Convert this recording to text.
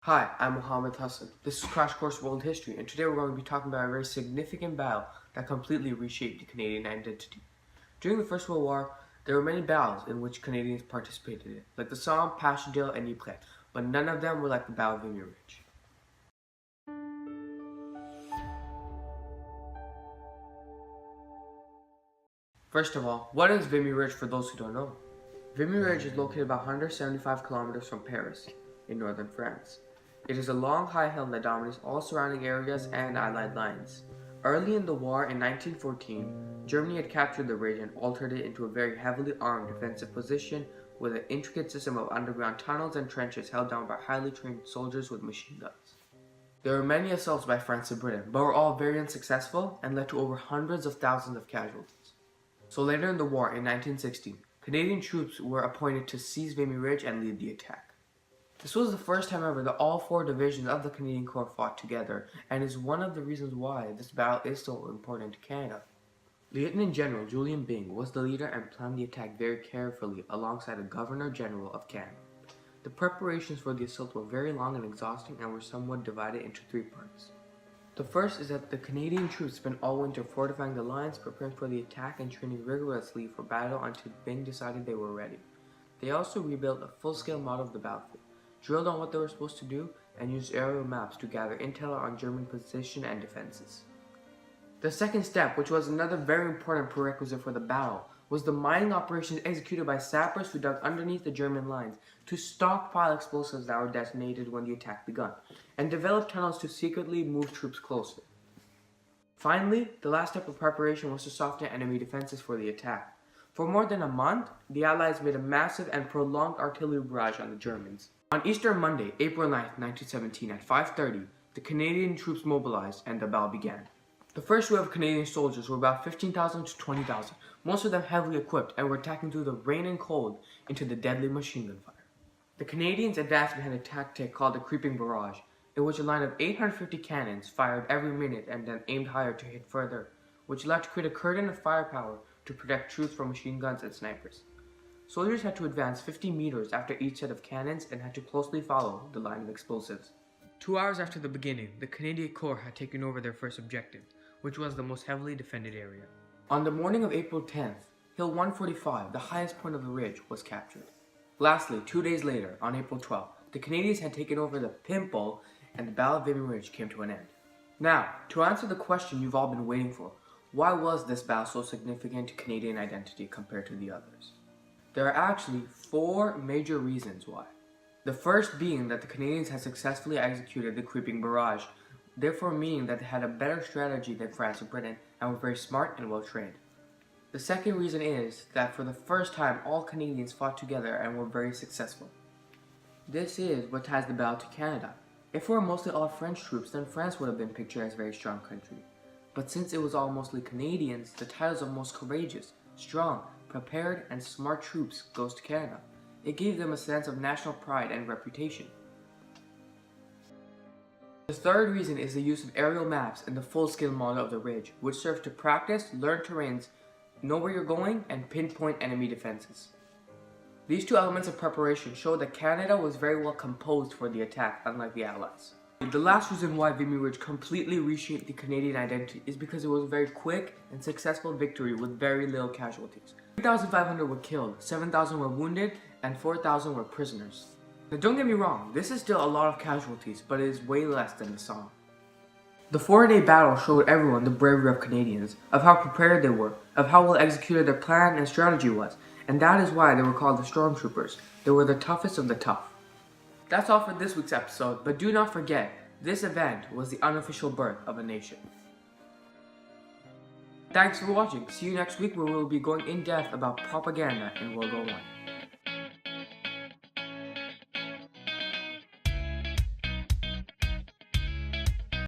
Hi, I'm Hassan. This is Crash Course World History, and today we're going to be talking about a very significant battle that completely reshaped the Canadian identity. During the First World War, there were many battles in which Canadians participated in, like the Somme, Passchendaele, and Ypres, but none of them were like the Battle of Vimy Ridge. First of all, what is Vimy Ridge for those who don't know? Vimy Ridge is located about 175 kilometers from Paris, in northern France. It is a long high hill that dominates all surrounding areas and Allied lines. Early in the war in 1914, Germany had captured the ridge and altered it into a very heavily armed defensive position with an intricate system of underground tunnels and trenches held down by highly trained soldiers with machine guns. There were many assaults by France and Britain, but were all very unsuccessful and led to over hundreds of thousands of casualties. So later in the war in 1916, Canadian troops were appointed to seize Vimy Ridge and lead the attack. This was the first time ever that all four divisions of the Canadian Corps fought together, and is one of the reasons why this battle is so important to Canada. Lieutenant General Julian Byng was the leader and planned the attack very carefully alongside the Governor General of Canada. The preparations for the assault were very long and exhausting and were somewhat divided into three parts. The first is that the Canadian troops spent all winter fortifying the lines, preparing for the attack and training rigorously for battle until Byng decided they were ready. They also rebuilt a full-scale model of the battlefield, drilled on what they were supposed to do, and used aerial maps to gather intel on German position and defenses. The second step, which was another very important prerequisite for the battle, was the mining operations executed by sappers who dug underneath the German lines to stockpile explosives that were detonated when the attack began, and develop tunnels to secretly move troops closer. Finally, the last step of preparation was to soften enemy defenses for the attack. For more than a month, the Allies made a massive and prolonged artillery barrage on the Germans. On Easter Monday, April 9, 1917 at 5:30, the Canadian troops mobilized and the battle began. The first wave of Canadian soldiers were about 15,000 to 20,000, most of them heavily equipped, and were attacking through the rain and cold into the deadly machine gun fire. The Canadians advanced behind a tactic called the creeping barrage, in which a line of 850 cannons fired every minute and then aimed higher to hit further, which allowed to create a curtain of firepower to protect troops from machine guns and snipers. Soldiers had to advance 50 meters after each set of cannons and had to closely follow the line of explosives. 2 hours after the beginning, the Canadian Corps had taken over their first objective, which was the most heavily defended area. On the morning of April 10th, Hill 145, the highest point of the ridge, was captured. Lastly, 2 days later, on April 12th, the Canadians had taken over the Pimple and the Battle of Vimy Ridge came to an end. Now, to answer the question you've all been waiting for, why was this battle so significant to Canadian identity compared to the others? There are actually four major reasons why. The first being that the Canadians had successfully executed the creeping barrage, therefore meaning that they had a better strategy than France and Britain and were very smart and well trained. The second reason is that for the first time all Canadians fought together and were very successful. This is what ties the battle to Canada. If it were mostly all French troops, then France would have been pictured as a very strong country. But since it was all mostly Canadians, the titles of most courageous, strong, prepared, and smart troops goes to Canada. It gave them a sense of national pride and reputation. The third reason is the use of aerial maps and the full-scale model of the ridge, which serve to practice, learn terrains, know where you're going, and pinpoint enemy defenses. These two elements of preparation show that Canada was very well composed for the attack, unlike the Allies. The last reason why Vimy Ridge completely reshaped the Canadian identity is because it was a very quick and successful victory with very little casualties. 3,500 were killed, 7,000 were wounded, and 4,000 were prisoners. Now don't get me wrong, this is still a lot of casualties, but it is way less than the Somme. The 4-day battle showed everyone the bravery of Canadians, of how prepared they were, of how well executed their plan and strategy was, and that is why they were called the Stormtroopers. They were the toughest of the tough. That's all for this week's episode, but do not forget, this event was the unofficial birth of a nation. Thanks for watching. See you next week where we will be going in depth about propaganda in World War I.